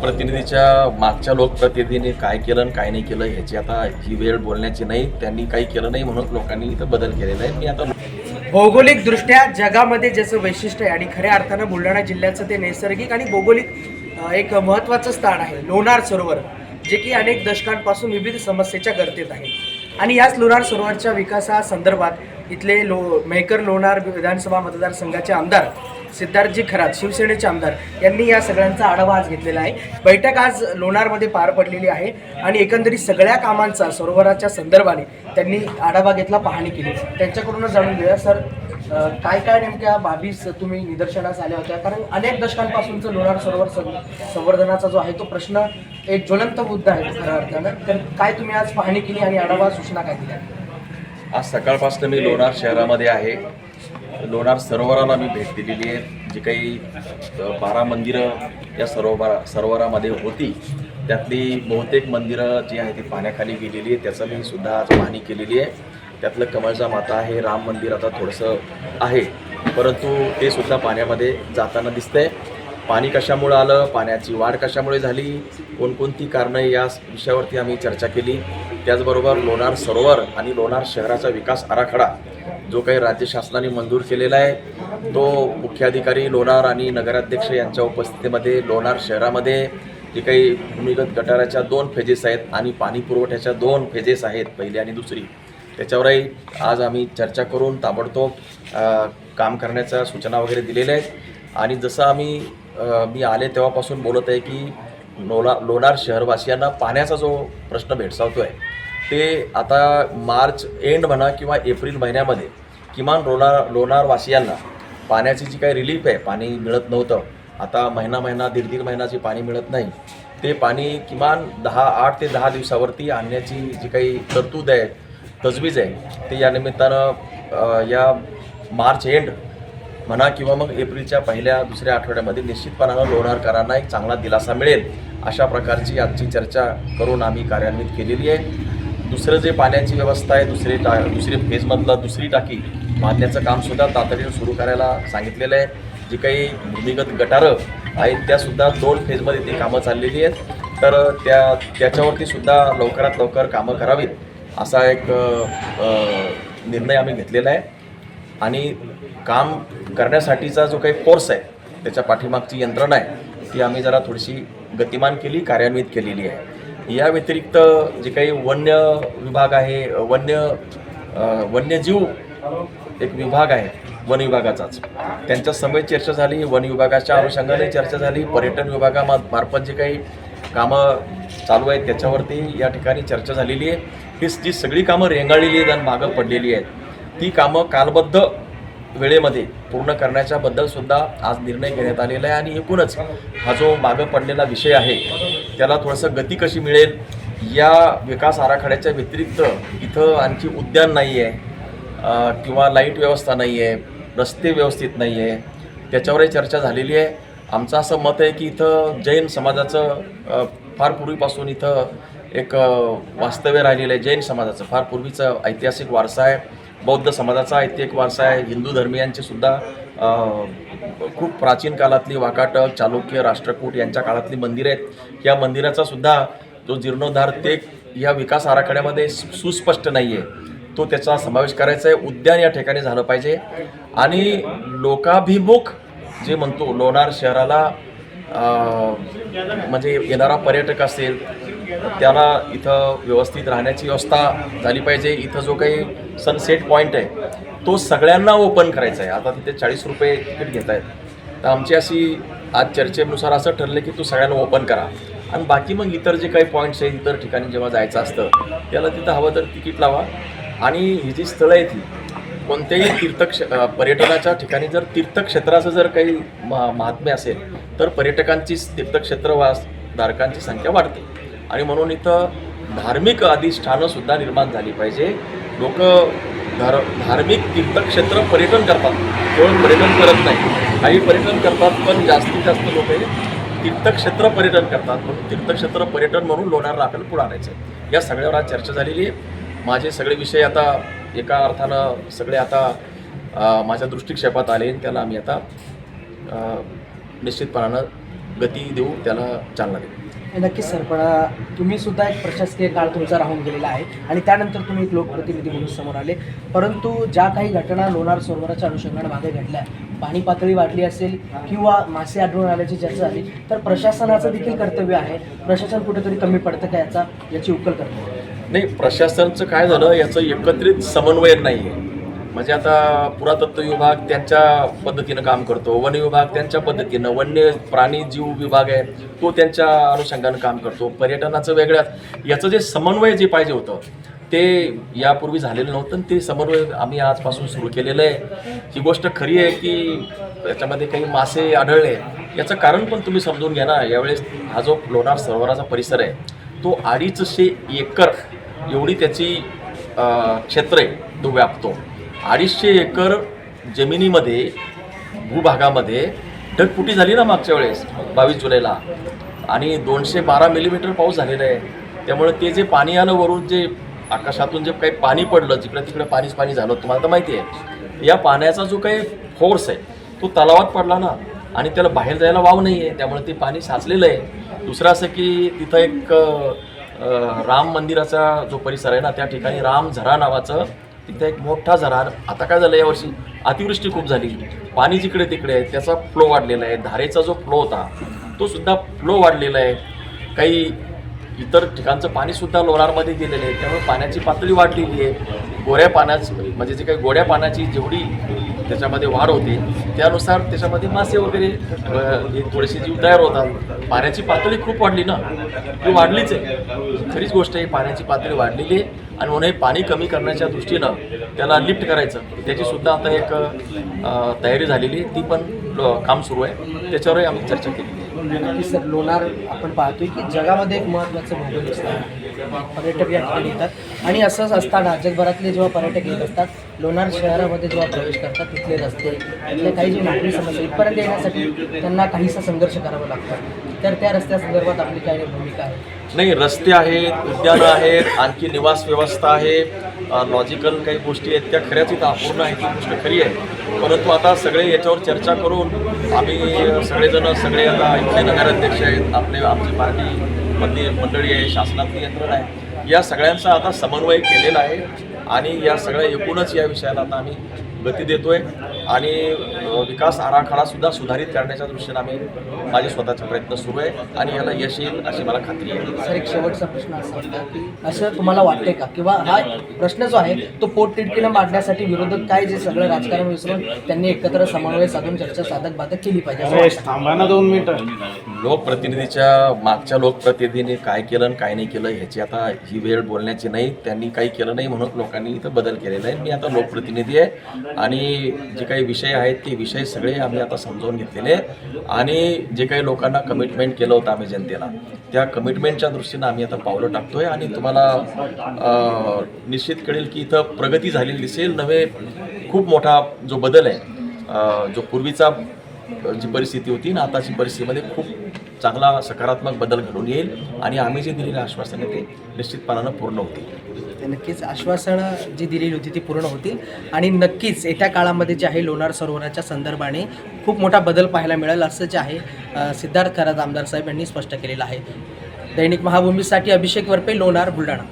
लोकप्रतिनिधीच्या मागच्या लोकप्रतिनिधीने काय केलं आणि काय नाही केलं ह्याची आता ही वेळ बोलण्याची नाही. त्यांनी काही केलं नाही म्हणून लोकांनी इथं बदल केलेला आहे. मी आता भौगोलिकदृष्ट्या जगामध्ये ज्याचं वैशिष्ट्य आहे आणि खऱ्या अर्थानं बुलढाणा जिल्ह्याचं ते नैसर्गिक आणि भौगोलिक एक महत्त्वाचं स्थान आहे लोणार सरोवर, जे की अनेक दशकांपासून विविध समस्येच्या गर्तेत आहे. आणि याच लोणार सरोवरच्या विकासासंदर्भात इथले मेहकर लोणार विधानसभा मतदारसंघाचे आमदार सिद्धार्थजी खरात, शिवसेनेचे आमदार, यांनी या सगळ्यांचा आढावा आज घेतलेला आहे. बैठक आज लोणारमध्ये पार पडलेली आहे आणि एकंदरीत सगळ्या कामांचा सरोवराच्या संदर्भाने त्यांनी आढावा घेतला, पाहणी केली. त्यांच्याकडूनच जाणून घेऊया. सर, काय काय नेमक्या बाबी तुम्ही निदर्शनास आल्या होत्या? कारण अनेक दशकांपासूनचं लोणार सरोवर संवर्धनाचा जो आहे तो प्रश्न एक ज्वलंत मुद्दा आहे खऱ्या अर्थानं. तर काय तुम्ही आज पाहणी केली आणि आढावा सूचना काय दिल्या? आज सकाळपासून मी लोणार शहरामध्ये आहे. लोणार सरोवराला मी भेट दिलेली आहे. जी काही 12 मंदिरं या सरोवरामध्ये होती त्यातली बहुतेक मंदिरं जी आहे ती पाण्याखाली गेलेली आहे. त्याचं मी सुद्धा आज पाहणी केलेली आहे. त्यातलं कमळजा माता आहे, राम मंदिर आता थोडंसं आहे, परंतु ते सुद्धा पाण्यामध्ये जाताना दिसतंय. पाणी कशामुळे आलं, पाण्याची वाढ कशामुळे झाली, कोणकोणती कारणं, या विषयावरती आम्ही चर्चा केली. त्याचबरोबर लोणार सरोवर आणि लोणार शहराचा विकास आराखडा जो काही राज्य शासनाने मंजूर केलेला आहे तो मुख्याधिकारी लोणार आणि नगराध्यक्ष यांच्या उपस्थितीमध्ये लोणार शहरामध्ये जे काही भूमिगत गटाराच्या 2 फेजेस आहेत आणि पाणी पुरवठ्याच्या 2 फेजेस आहेत, पहिली आणि दुसरी, त्याच्यावरही आज आम्ही चर्चा करून ताबडतोब काम करण्याच्या सूचना वगैरे दिलेल्या आहेत. आणि जसं मी आले तेव्हापासून बोलत आहे की लोणार शहरवासियांना पाण्याचा जो प्रश्न भेडसावतो आहे ते आता मार्च एंड म्हणा किंवा एप्रिल महिन्यामध्ये किमान लोणारवासियांना पाण्याची जी काही रिलीफ आहे, पाणी मिळत नव्हतं, आता महिना दीड महिना जे पाणी मिळत नाही ते पाणी किमान 8 ते 10 दिवसावरती आणण्याची जी काही तरतूद आहे, तजवीज आहे, ते या निमित्तानं या मार्च एंड म्हणा किंवा मग एप्रिलच्या पहिल्या दुसऱ्या आठवड्यामध्ये निश्चितपणानं लोणारकरांना एक चांगला दिलासा मिळेल अशा प्रकारची आजची चर्चा करून आम्ही कार्यान्वित केलेली आहे. दुसरं जे पाण्याची व्यवस्था आहे, दुसरी फेजमधलं दुसरी टाकी बांधण्याचं कामसुद्धा तातडीनं सुरू करायला सांगितलेलं आहे. जी काही भूमिगत गटारं आहेत त्यासुद्धा 2 फेजमध्ये ती कामं चाललेली आहेत. तर त्याच्यावरती सुद्धा लवकरात लवकर कामं करावीत असा एक निर्णय आम्ही घेतलेला आहे. आणि काम करण्यासाठीचा जो काही कोर्स आहे त्याच्या पाठीमागची यंत्रणा आहे ती आम्ही जरा थोडीशी गतिमान केली, कार्यान्वित केलेली आहे. या व्यतिरिक्त जे काही वन्य विभाग आहे, वन्यजीव एक विभाग आहे वन विभागाचाच, त्यांच्या समेत चर्चा झाली, वन विभागाच्या अनुषंगाने चर्चा झाली, पर्यटन विभागामार्फत जे काही कामं चालू आहेत त्याच्यावरती या ठिकाणी चर्चा झालेली आहे. ही जी सगळी कामं रेंगाळलेली आहेत आणि मागं पडलेली आहेत ती कामं कालबद्ध वेळेमध्ये पूर्ण करण्याच्या बद्दलसुद्धा आज निर्णय घेण्यात आलेला आहे. आणि एकूणच हा जो मागं पडलेला विषय आहे त्याला थोडंसं गती कशी मिळेल, या विकास आराखड्याच्या व्यतिरिक्त इथं आणखी उद्यान नाही आहे किंवा लाईट व्यवस्था नाही आहे, रस्ते व्यवस्थित नाही आहे, त्याच्यावरही चर्चा झालेली आहे. आमचं असं मत आहे की इथं जैन समाजाचं फार पूर्वीपासून इथं एक वास्तव्य राहिलेलं आहे. जैन समाजाचं फार पूर्वीचं ऐतिहासिक वारसा आहे, बौद्ध समाजाचा ऐतिहासिक वारसा आहे, हिंदू धर्मियांचे सुद्धा खूप प्राचीन काळातली वाकाटक, चालुक्य, राष्ट्रकूट यांच्या काळातली मंदिरं आहेत. या मंदिराचा सुद्धा जो जीर्णोद्धार ते या विकास आराखड्यामध्ये सुस्पष्ट नाही आहे, तो त्याचा समावेश करायचा आहे. उद्यान या ठिकाणी झालं पाहिजे. आणि लोकाभिमुख जे म्हणतो लोणार शहराला म्हणजे येणारा पर्यटक असेल त्याला इथं व्यवस्थित राहण्याची व्यवस्था झाली पाहिजे. इथं जो काही सनसेट पॉईंट आहे तो सगळ्यांना ओपन करायचा आहे. आता तिथे 40 रुपये तिकीट घेत आहेत. तर आमची अशी आज चर्चेनुसार असं ठरलं की तो सगळ्यांना ओपन करा आणि बाकी मग इतर जे काही पॉईंट्स आहेत, इतर ठिकाणी जेव्हा जायचं असतं त्याला तिथं हवं तर तिकीट लावा. आणि ही जी स्थळं आहेत ही कोणत्याही पर्यटनाच्या ठिकाणी जर तीर्थक्षेत्राचं जर काही महात्म्य असेल तर पर्यटकांची तीर्थक्षेत्रधारकांची संख्या वाढते. आणि म्हणून इथं धार्मिक अधिष्ठानंसुद्धा निर्माण झाली पाहिजे. लोक धार्मिक तीर्थक्षेत्र पर्यटन करतात, केवळ पर्यटन करत नाही, काही पर्यटन करतात, पण जास्तीत जास्त लोक तीर्थक्षेत्र पर्यटन करतात. म्हणून तीर्थक्षेत्र पर्यटन म्हणून लोणारला आपल्याला पुढे आणायचं आहे. या सगळ्यावर आज चर्चा झालेली आहे. माझे सगळे विषय आता एका अर्थानं सगळे आता माझ्या दृष्टिक्षेपात आले, त्याला आम्ही आता निश्चितपणानं गती देऊ, त्याला चालना देऊ. नक्कीच सर, पण तुम्ही सुद्धा एक प्रशासकीय काळ तुमचा राहून गेलेला आहे आणि त्यानंतर तुम्ही एक लोकप्रतिनिधी म्हणून समोर आले, परंतु ज्या काही घटना लोणार सरोवराच्या अनुषंगाने मागे घडल्या, पाणी पातळी वाढली असेल किंवा मासे आढळून आल्याची चर्चा झाली, तर प्रशासनाचं देखील कर्तव्य आहे. प्रशासन कुठेतरी कमी पडतं का याची उकल करतो? नाही, प्रशासनाचं काय झालं, याचं एकत्रित समन्वय नाही आहे. म्हणजे आता पुरातत्व विभाग त्यांच्या पद्धतीनं काम करतो, वन विभाग त्यांच्या पद्धतीनं, वन्य प्राणी जीव विभाग आहे तो त्यांच्या अनुषंगानं काम करतो, पर्यटनाचं वेगळ्याच. याचं जे समन्वय जे पाहिजे होतं ते यापूर्वी झालेलं नव्हतं. ते समन्वय आम्ही आजपासून सुरू केलेलं आहे. ही गोष्ट खरी आहे की त्याच्यामध्ये काही मासे आढळले, याचं कारण पण तुम्ही समजून घ्या ना. यावेळेस हा जो लोणार सरोवराचा परिसर आहे तो 250 एकर एवढी त्याची क्षेत्र आहे, तो व्यापतो. 250 एकर जमिनीमध्ये, भूभागामध्ये ढगफुटी झाली ना मागच्या वेळेस 22 जुलैला, आणि 212 मिलीमीटर पाऊस झालेला आहे. त्यामुळे ते जे पाणी आलं वरून, जे आकाशातून जे काही पाणी पडलं, जिकडे तिकडे पाणीच पाणी झालं, तुम्हाला तर माहिती आहे. या पाण्याचा जो काही फोर्स आहे तो तलावात पडला ना, आणि त्याला बाहेर जायला वाव नाही आहे, त्यामुळे ते पाणी साचलेलं आहे. दुसरं असं की तिथं एक राम मंदिराचा जो परिसर आहे ना, त्या ठिकाणी राम झरा नावाचं तिथे एक मोठा झरा. आता काय झालं, यावर्षी अतिवृष्टी खूप झाली, पाणी जिकडे तिकडे आहे, त्याचा फ्लो वाढलेला आहे. धारेचा जो फ्लो होता तो सुद्धा फ्लो वाढलेला आहे. काही इतर ठिकाणचं पाणीसुद्धा लोणारमध्ये गेलेलं आहे, त्यामुळे पाण्याची पातळी वाढलेली आहे. गोड्या पाण्याचं म्हणजे जे काही गोड्या पाण्याची जेवढी त्याच्यामध्ये वाढ होते त्यानुसार त्याच्यामध्ये मासे वगैरे थोडेसे जीव तयार होतात. पाण्याची पातळी खूप वाढली ना, ती वाढलीच आहे, खरीच गोष्ट आहे. पाण्याची पातळी वाढलेली आहे आणि म्हणून हे पाणी कमी करण्याच्या दृष्टीनं त्याला लिफ्ट करायचं, त्याचीसुद्धा आता एक तयारी झालेली आहे. ती पण काम सुरू आहे, त्याच्यावरही आम्ही चर्चा केली आहे. नक्की सर, लोणार आपण पाहतोय की जगामध्ये एक महत्त्वाचं भौगोलिक स्थान आहे. पर्यटक या ठिकाणी येतात आणि असंच असताना जगभरातले जेव्हा पर्यटक येत असतात, लोणार शहरामध्ये जेव्हा प्रवेश करतात, तिथले रस्ते, तिथले काही जे नागरी समस्या, इथपर्यंत येण्यासाठी त्यांना काहीसा संघर्ष करावा लागतो. तर त्या रस्त्यासंदर्भात आपली काय भूमिका आहे? नाही, रस्ते आहेत, उद्यानं आहेत, आणखी निवास व्यवस्था आहे, लॉजिकल काही गोष्टी आहेत, त्या खऱ्याच इथं अपूर्ण आहेत, ही गोष्ट खरी आहे. परंतु आता सगळे याच्यावर चर्चा करून आम्ही सगळेजण, सगळे आता इथले नगराध्यक्ष आहेत, आमची पार्टी मंडळी आहे, शासनातली यंत्रणा आहे, या सगळ्यांचा आता समन्वय केलेला आहे आणि या सगळ्या एकूणच या विषयाला आता आम्ही गती देतोय आणि विकास आराखडासुद्धा सुधारित करण्याच्या दृष्टीने आम्ही माझे स्वतःचे प्रयत्न सुरू आहे आणि याला यश येईल अशी मला खात्री आहे. सर, एक शेवटचा प्रश्न असा होता की असं तुम्हाला वाटते का, किंवा हा प्रश्न जो आहे तो पोटतिडकीनं मांडण्यासाठी विरोधक काय जे सगळं राजकारण विसरून त्यांनी एकत्र समन्वय साधून चर्चा साधक बाधक केली पाहिजे असं वाटतं? थांबा ना 2 मिनिटं. लोकप्रतिनिधीच्या मागच्या लोकप्रतिनिधीने काय केलं आणि काय नाही केलं ह्याची आता ही वेळ बोलण्याची नाही. त्यांनी काही केलं नाही म्हणून लोकांनी इथं बदल केलेला आहे. मी आता लोकप्रतिनिधी आहे आणि जे काही विषय आहेत ते विषय सगळे आम्ही आता समजावून घेतलेले आणि जे काही लोकांना कमिटमेंट केलं होतं आम्ही जनतेला, त्या कमिटमेंटच्या दृष्टीनं आम्ही आता पावलं टाकतोय आणि तुम्हाला निश्चित कळेल की इथं प्रगती झालेली दिसेल. नव्हे, खूप मोठा जो बदल आहे, जो पूर्वीचा जी परिस्थिती होती ना, आताची परिस्थितीमध्ये खूप चांगला सकारात्मक बदल घडून येईल आणि आम्ही जे दिलेले आश्वासन आहे ते निश्चितपणानं पूर्ण होतील. नक्कीच आश्वासनं जी दिलेली होती ती पूर्ण होतील आणि नक्कीच येत्या काळामध्ये जे आहे लोणार सरोवराच्या संदर्भाने खूप मोठा बदल पाहायला मिळेल असं जे आहे सिद्धार्थ खरात आमदार साहेब यांनी स्पष्ट केलेलं आहे. दैनिक महाभूमीसाठी अभिषेक वरपे, लोणार, बुलढाणा.